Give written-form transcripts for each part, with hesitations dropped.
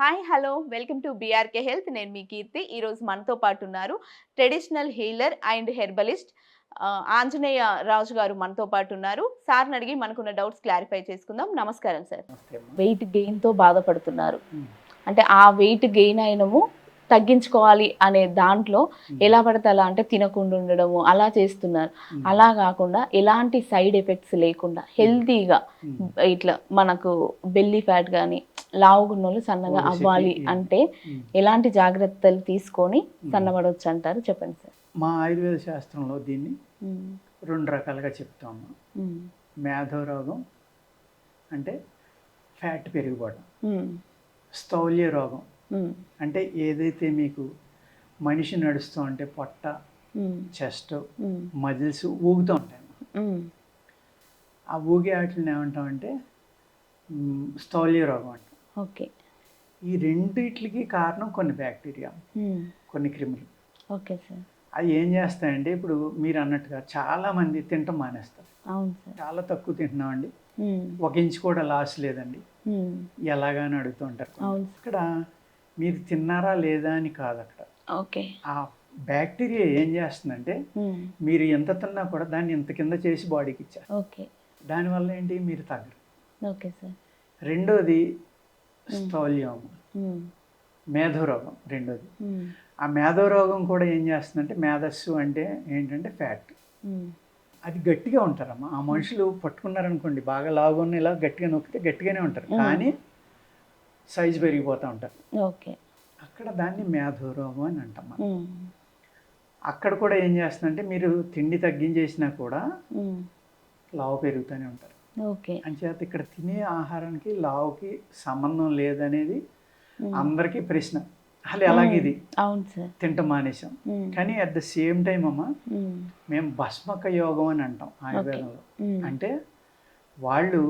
Hi hello welcome to BRK health. నేను మీ కీర్తి. ఈరోజు మనతో పాటు ఉన్నారు traditional healer and herbalist Anjaneya Raju గారు మనతో పాటు ఉన్నారు. సార్ని అడిగి మనకున్న డౌట్స్ క్లారిఫై చేసుకుందాం. నమస్కారం సార్. నమస్తే అమ్మా. వెయిట్ గెయిన్తో బాధపడుతున్నారు, ఉమ్, అంటే ఆ వెయిట్ గెయిన్ అయినము తగ్గించుకోవాలి అనే దాంట్లో ఎలా పడితే అలా అంటే తినకుండా ఉండడము అలా చేస్తున్నారు. అలా కాకుండా ఎలాంటి సైడ్ ఎఫెక్ట్స్ లేకుండా హెల్తీగా ఇట్లా మనకు బెల్లీ ఫ్యాట్ కానీ లావుగున్నోళ్ళు సన్నగా అవ్వాలి అంటే ఎలాంటి జాగ్రత్తలు తీసుకొని సన్నబడవచ్చు అంటారు? చెప్పండి సార్. మా ఆయుర్వేద శాస్త్రంలో దీన్ని రెండు రకాలుగా చెప్తాము. మేధో రోగం అంటే ఫ్యాట్ పెరిగిపోవడం, స్థౌల్య రోగం అంటే ఏదైతే మీకు మనిషి నడుస్తూ ఉంటే పొట్ట, చెస్ట్, మజిల్స్ ఊగుతూ ఉంటాయి. ఆ ఊగే వాటిని ఏమంటామంటే స్థౌల్య రోగం అంటాం. ఓకే. ఈ రెండిట్లకి కారణం కొన్ని బ్యాక్టీరియా, కొన్ని క్రిములు. Okay sir. అవి ఏం చేస్తాయంటే ఇప్పుడు మీరు అన్నట్టుగా చాలామంది తినటం మానేస్తారు. అవును సార్. చాలా తక్కువ తింటున్నామండి, ఒక ఇంచు కూడా లాస్ లేదండి, ఎలాగని అడుగుతూ ఉంటారు. ఇక్కడ మీరు తిన్నారా లేదా అని కాదు, అక్కడ ఓకే ఆ బ్యాక్టీరియా ఏం చేస్తుందంటే మీరు ఎంత తిన్నా కూడా దాన్ని ఇంత కింద చేసి బాడీకి ఇచ్చారు. ఓకే. దానివల్ల ఏంటి, మీరు తగ్గరు. Okay sir. రెండోది స్థౌల్యం, మేధోరోగం రెండోది. ఆ మేధోరోగం కూడా ఏం చేస్తుందంటే, మేధస్సు అంటే ఏంటంటే ఫ్యాట్, అది గట్టిగా ఉంటారమ్మా. ఆ మనుషులు పట్టుకున్నారనుకోండి, బాగా లావున్న ఇలా గట్టిగా నొక్కితే గట్టిగానే ఉంటారు, కానీ సైజు పెరిగిపోతూ ఉంటారు. ఓకే. అక్కడ దాన్ని మేధోరోగం అని అంటాం మనం. అక్కడ కూడా ఏం చేస్తుందంటే మీరు తిండి తగ్గించేసినా కూడా లావు పెరుగుతూనే ఉంటారు. ఓకే. అంచేత ఇక్కడ తినే ఆహారానికి లావుకి సంబంధం లేదనేది అందరికీ ప్రశ్న. అసలు ఎలాగే ఇది అవును సార్ తింటాం మానేసాం. కానీ అట్ ద సేమ్ టైం అమ్మ, మేము భస్మక యోగం అని అంటాం ఆయుర్వేదంలో. అంటే వాళ్ళు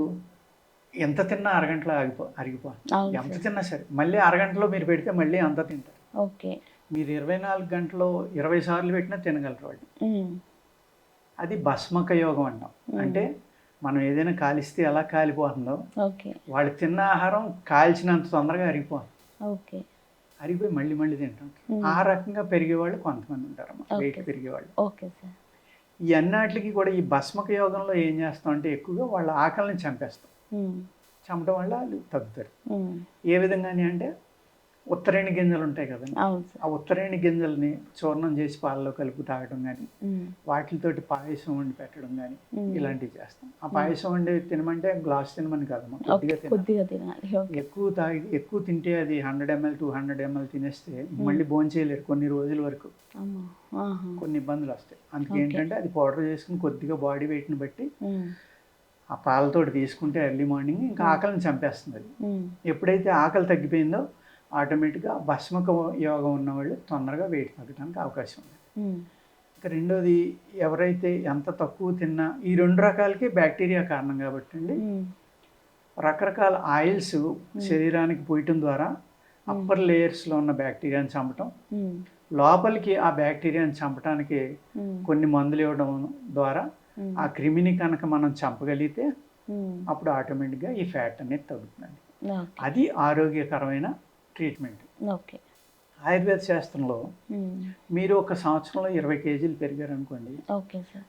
ఎంత తిన్నా అరగంటలో అరిగిపోవాలి. ఎంత తిన్నా సరే మళ్ళీ అరగంటలో మీరు పెడితే మళ్ళీ అంత తింటారు. ఓకే. మీరు 24 గంటలో 20 సార్లు పెట్టినా తినగలరు వాళ్ళు. అది భస్మక యోగం అంటాం. అంటే మనం ఏదైనా కాలిస్తే ఎలా కాలిపోతుందో వాళ్ళు తిన్న ఆహారం కాల్చినంత తొందరగా అరిగిపోతుంది. ఓకే. అరిగిపోయి మళ్ళీ మళ్ళీ తింటాం. ఆ రకంగా పెరిగేవాళ్ళు కొంతమంది ఉంటారమ్మా, వెయిట్ పెరిగేవాళ్ళు. Okay sir. ఈ అన్నిటికి కూడా ఈ భస్మక యోగంలో ఏం చేస్తాం అంటే ఎక్కువగా వాళ్ళ ఆకలిని చంపేస్తాం. చంపడం వల్ల వాళ్ళు తగ్గుతారు. ఏ విధంగా అంటే ఉత్తరేణి గింజలు ఉంటాయి కదండి, ఆ ఉత్తరేణి గింజల్ని చూర్ణం చేసి పాలలో కలిపి తాగడం కానీ, వాటితోటి పాయసం వండి పెట్టడం కానీ ఇలాంటివి చేస్తాం. ఆ పాయసం వండి తినమంటే గ్లాస్ తినమని కాదమ్మా, కొద్దిగా తినాలి. ఎక్కువ తింటే అది 100 ml 200 ml తినేస్తే మళ్ళీ భోంచేయలేరు కొన్ని రోజుల వరకు, కొన్ని ఇబ్బందులు వస్తాయి. అందుకే ఏంటంటే అది పౌడర్ చేసుకుని కొద్దిగా బాడీ వెయిట్ని బట్టి ఆ పాలతోటి తీసుకుంటే ఎర్లీ మార్నింగ్ ఇంకా ఆకలిని చంపేస్తుంది. అది ఎప్పుడైతే ఆకలి తగ్గిపోయిందో ఆటోమేటిక్గా భస్మక యోగం ఉన్నవాళ్ళు తొందరగా వెయిట్ తగ్గడానికి అవకాశం ఉంది. ఇంకా రెండోది, ఎవరైతే ఎంత తక్కువ తిన్నా, ఈ రెండు రకాలకి బ్యాక్టీరియా కారణం కాబట్టి అండి, రకరకాల ఆయిల్స్ శరీరానికి పోయటం ద్వారా అప్పర్ లేయర్స్లో ఉన్న బ్యాక్టీరియాని చంపటం, లోపలికి ఆ బ్యాక్టీరియాని చంపడానికి కొన్ని మందులు ఇవ్వడం ద్వారా ఆ క్రిమిని కనుక మనం చంపగలిగితే అప్పుడు ఆటోమేటిక్గా ఈ ఫ్యాట్ అనేది తగ్గుతుందండి. అది ఆరోగ్యకరమైన ట్రీట్మెంట్. ఓకే. ఆయుర్వేద శాస్త్రంలో మీరు ఒక సంవత్సరంలో 20 కేజీలు పెరిగారు అనుకోండి,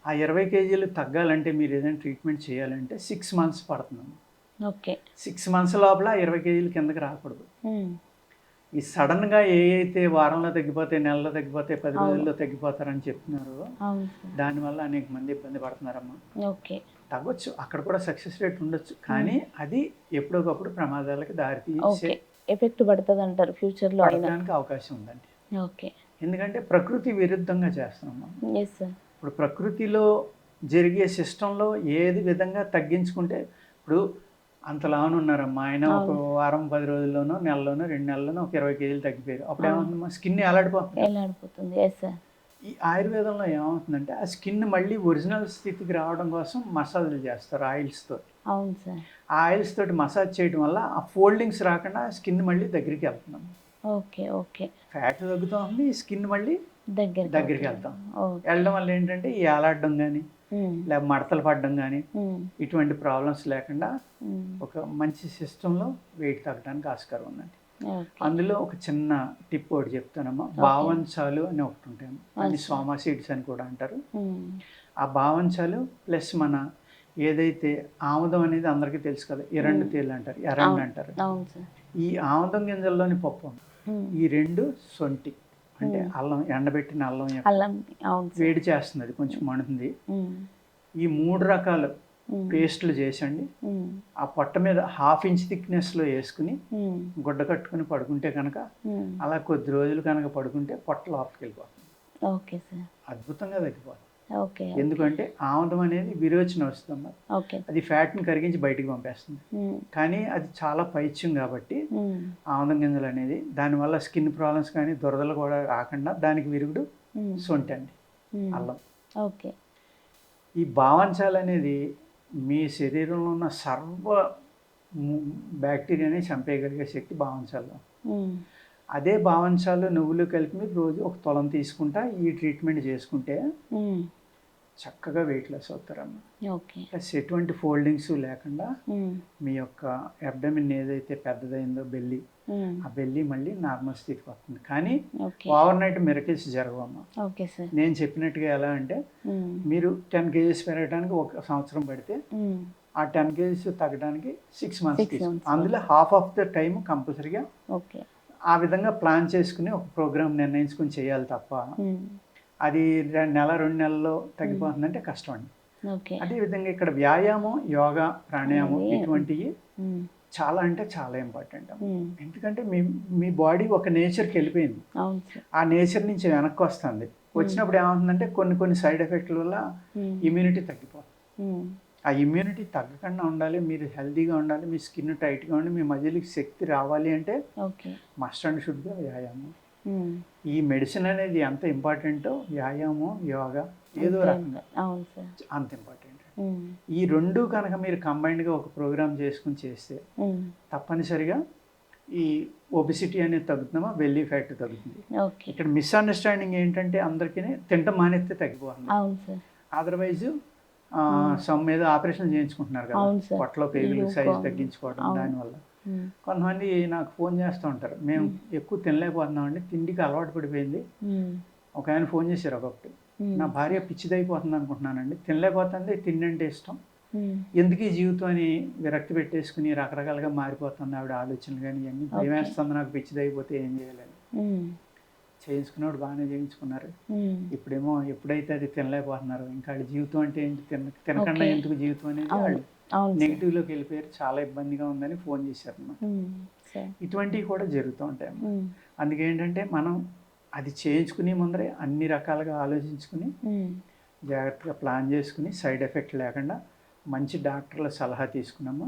ఆ 20 కేజీలు తగ్గాలంటే మీరు ఏదైనా ట్రీట్మెంట్ చేయాలంటే 6 months పడుతుంది. ఓకే. 6 months లోపల 20 కేజీలు కిందకి రాకూడదు. ఈ సడన్గా ఏ అయితే వారంలో తగ్గిపోతే, నెలలో తగ్గిపోతే, 10 రోజుల్లో తగ్గిపోతారని చెప్తున్నారో దానివల్ల అనేక మంది ఇబ్బంది పడుతున్నారమ్మా. ఓకే. తగ్గొచ్చు, అక్కడ కూడా సక్సెస్ రేట్ ఉండొచ్చు, కానీ అది ఎప్పటికప్పుడు ప్రమాదాలకు దారితీసే ఎఫెక్ట్ పడుతుంది అంటారు ఫ్యూచర్లో పడడానికి అవకాశం ఉందండి. ఓకే. ఎందుకంటే ప్రకృతి విరుద్ధంగా చేస్తున్నాం. ఇప్పుడు ప్రకృతిలో జరిగే సిస్టంలో ఏది విధంగా తగ్గించుకుంటే, ఇప్పుడు అంతలాను ఉన్నారమ్మా, ఆయన ఒక వారం 10 రోజుల్లోనో నెలలోనో 2 నెలల్లోనో ఒక 20 కేజీలు తగ్గిపోయారు. అప్పుడు ఏమవుతుందమ్మా, స్కిన్ ఎలాడిపోతుంది. ఈ ఆయుర్వేదంలో ఏమవుతుందంటే ఆ స్కిన్ మళ్ళీ ఒరిజినల్ స్థితికి రావడం కోసం మసాజులు చేస్తారు ఆయిల్స్తో. అవును సార్. ఆ ఆయిల్స్ తోటి మసాజ్ చేయడం వల్ల ఆ ఫోల్డింగ్స్ రాకుండా స్కిన్ మళ్ళీ దగ్గరికి వెళ్తున్నాం. ఓకే. ఓకే. ఫ్యాట్ తగ్గుతూ ఉంది, స్కిన్ మళ్ళీ దగ్గరికి వెళ్తాం. వెళ్ళడం వల్ల ఏంటంటే ఈ ఏలాడడం కానీ లేక మడతలు పడడం కానీ ఇటువంటి ప్రాబ్లమ్స్ లేకుండా ఒక మంచి సిస్టంలో వెయిట్ తగ్గడానికి ఆస్కారం ఉందండి. ఓకే. అందులో ఒక చిన్న టిప్ ఒకటి చెప్తానమ్మా. బావంచాలు అని ఒకటి ఉంటాయమ్మా. అది సోమా సీడ్స్ అని కూడా అంటారు. ఆ బావంచాలు ప్లస్ మన ఏదైతే ఆముదం అనేది అందరికీ తెలుసు కదా, ఎరండు తేలు అంటారు, ఎరండు అంటారు. ఈ ఆముదం గింజల్లోని పప్పు ఉంది. ఈ రెండు సొంటి అంటే అల్లం, ఎండబెట్టిన అల్లం వేడి చేస్తుంది, అది కొంచెం మండుతుంది. ఈ 3 రకాలు పేస్ట్లు చేసండి ఆ పొట్ట మీద 1/2 ఇంచ్ థిక్నెస్లో వేసుకుని గుడ్డ కట్టుకుని పడుకుంటే కనుక, అలా కొద్ది రోజులు కనుక పడుకుంటే పొట్ట లోపలికి వెళ్ళిపోతుంది. అద్భుతంగా తగ్గిపోతుంది. ఎందుకంటే ఆముదం అనేది విరోచన వస్తుంది, అది ఫ్యాట్ని కరిగించి బయటికి పంపేస్తుంది. కానీ అది చాలా పైత్యం కాబట్టి ఆముదం గింజలు అనేది, దానివల్ల స్కిన్ ప్రాబ్లమ్స్ కానీ దురదలు కూడా రాకుండా దానికి విరుగుడు సొంటి అండి, అల్లం. ఈ బావంచాలు అనేది మీ శరీరంలో ఉన్న సర్వ బ్యాక్టీరియాని చంపేయగలిగే శక్తి బావంచాల్లో. అదే బావంచాలు నువ్వులు కలిపి మీరు రోజు 1 తులం తీసుకుంటా ఈ ట్రీట్మెంట్ చేసుకుంటే చక్కగా వెయిట్ లాస్ అవుతారమ్మా. ప్లస్ ఎటువంటి ఫోల్డింగ్స్ లేకుండా మీ యొక్క అబ్డమిన్ ఏదైతే పెద్దదైందో బెల్లి, ఆ బెల్లి మళ్ళీ నార్మల్ స్థితికి వస్తుంది. కానీ ఓవర్ నైట్ మిరకిల్స్ జరగవమ్మా. నేను చెప్పినట్టుగా ఎలా అంటే, మీరు 10 kgs పెరగడానికి 1 సంవత్సరం పడితే ఆ 10 kgs తగ్గడానికి 6 months తీసుకుంటుంది. అందులో హాఫ్ ఆఫ్ ద టైం కంపల్సరీగా ఆ విధంగా ప్లాన్ చేసుకుని ఒక ప్రోగ్రామ్ నిర్ణయించుకుని చేయాలి తప్ప అది 1 నెల 2 నెలల్లో తగ్గిపోతుందంటే కష్టం అండి. అదేవిధంగా ఇక్కడ వ్యాయామం, యోగా, ప్రాణాయామం ఇటువంటివి చాలా అంటే చాలా ఇంపార్టెంట్. ఎందుకంటే మీ బాడీ ఒక నేచర్కి వెళ్ళిపోయింది, ఆ నేచర్ నుంచి వెనక్కి వస్తుంది. వచ్చినప్పుడు ఏమవుతుందంటే కొన్ని సైడ్ ఎఫెక్ట్ల వల్ల ఇమ్యూనిటీ తగ్గిపోతుంది. ఆ ఇమ్యూనిటీ తగ్గకుండా ఉండాలి, మీరు హెల్తీగా ఉండాలి, మీ స్కిన్ టైట్గా ఉండి మీ మజిల్కి శక్తి రావాలి అంటే మస్ట్ అండ్ షుడ్గా వ్యాయామం. ఈ మెడిసిన్ అనేది ఎంత ఇంపార్టెంటో వ్యాయామం, యోగా ఏదో రకంగా అంత ఇంపార్టెంట్. ఈ 2 కనుక మీరు కంబైన్డ్గా ఒక ప్రోగ్రామ్ చేసుకుని చేస్తే తప్పనిసరిగా ఈ ఒబిసిటీ అనేది తగ్గుతుందమ్మా, బెల్లీ ఫ్యాట్ తగ్గుతుంది. ఇక్కడ మిస్అండర్స్టాండింగ్ ఏంటంటే అందరికీ తింటం మానేస్తే తగ్గిపోతుంది. అదర్వైజ్ సమ్ మీద ఆపరేషన్ చేయించుకుంటున్నారు కదా, పొట్టలో పేగులు సైజ్ తగ్గించుకోవడం. దానివల్ల కొంతమంది నాకు ఫోన్ చేస్తూ ఉంటారు, మేము ఎక్కువ తినలేకపోతున్నామండి, తిండికి అలవాటు పడిపోయింది. ఒక ఆయన ఫోన్ చేశారు ఒకటి, నా భార్య పిచ్చిదైపోతుంది అనుకుంటున్నానండి, తినలేకపోతుంది, తిండి అంటే ఇష్టం, ఎందుకు ఈ జీవితం అని విరక్తి పెట్టేసుకుని రకరకాలుగా మారిపోతుంది ఆవిడ ఆలోచనలు. కానీ ఇవన్నీ భయం వేస్తుంది, నాకు పిచ్చిదైపోతే ఏం చేయాలని. చేయించుకున్నప్పుడు బాగానే చేయించుకున్నారు, ఇప్పుడేమో ఎప్పుడైతే అది తినలేకపోతున్నారు, ఇంకా వాళ్ళ జీవితం అంటే ఏంటి, తినకుండా ఎందుకు జీవితం అనేది వాళ్ళు నెగిటివ్లోకి వెళ్ళిపోయారు, చాలా ఇబ్బందిగా ఉందని ఫోన్ చేశారు అన్నమాట. ఇటువంటివి కూడా జరుగుతూ ఉంటాయి. అందుకేంటంటే మనం అది చేయించుకునే ముందరే అన్ని రకాలుగా ఆలోచించుకుని జాగ్రత్తగా ప్లాన్ చేసుకుని సైడ్ ఎఫెక్ట్ లేకుండా మంచి డాక్టర్ల సలహా తీసుకున్నాము.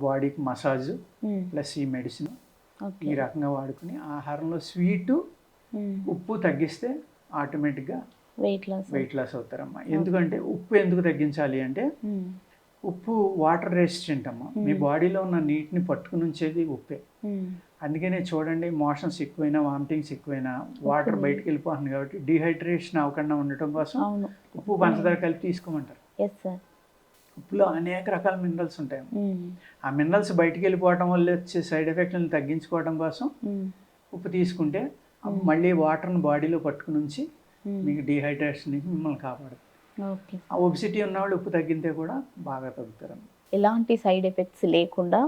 బాడీకి మసాజు ప్లస్ ఈ మెడిసిన్ ఈ రకంగా వాడుకుని ఆహారంలో స్వీటు, ఉప్పు తగ్గిస్తే ఆటోమేటిక్గా వెయిట్ లాస్ అవుతారమ్మా. ఎందుకంటే ఉప్పు ఎందుకు తగ్గించాలి అంటే, ఉప్పు వాటర్ రెసిస్టెంట్ అమ్మా, మీ బాడీలో ఉన్న నీటిని పట్టుకుని ఉంచేది ఉప్పే. అందుకనే చూడండి, మోషన్స్ ఎక్కువైనా వామిటింగ్స్ ఎక్కువైనా వాటర్ బయటకు వెళ్ళిపోతుంది కాబట్టి డిహైడ్రేషన్ అవ్వకుండా ఉండటం కోసం ఉప్పు పంచదార కలిపి తీసుకోమంటారు. ఉప్పులో అనేక రకాల మినరల్స్ ఉంటాయి. ఆ మినరల్స్ బయటికి వెళ్ళిపోవడం వల్ల వచ్చే సైడ్ ఎఫెక్ట్లను తగ్గించుకోవడం కోసం ఉప్పు తీసుకుంటే మళ్ళీ వాటర్ని బాడీలో పట్టుకుని ఉంచి మీకు డిహైడ్రేషన్ నుంచి మిమ్మల్ని కాపాడుతుంది. ఆ ఒబిసిటీ ఉన్నవాళ్ళు ఉప్పు తగ్గితే కూడా బాగా తగ్గుతారు. ఎలాంటి సైడ్ ఎఫెక్ట్స్ లేకుండా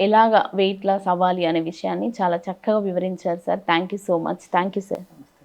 ఎలాగ వెయిట్ లాస్ అవ్వాలి అనే విషయాన్ని చాలా చక్కగా వివరించారు sir. Thank you so much. Thank you sir.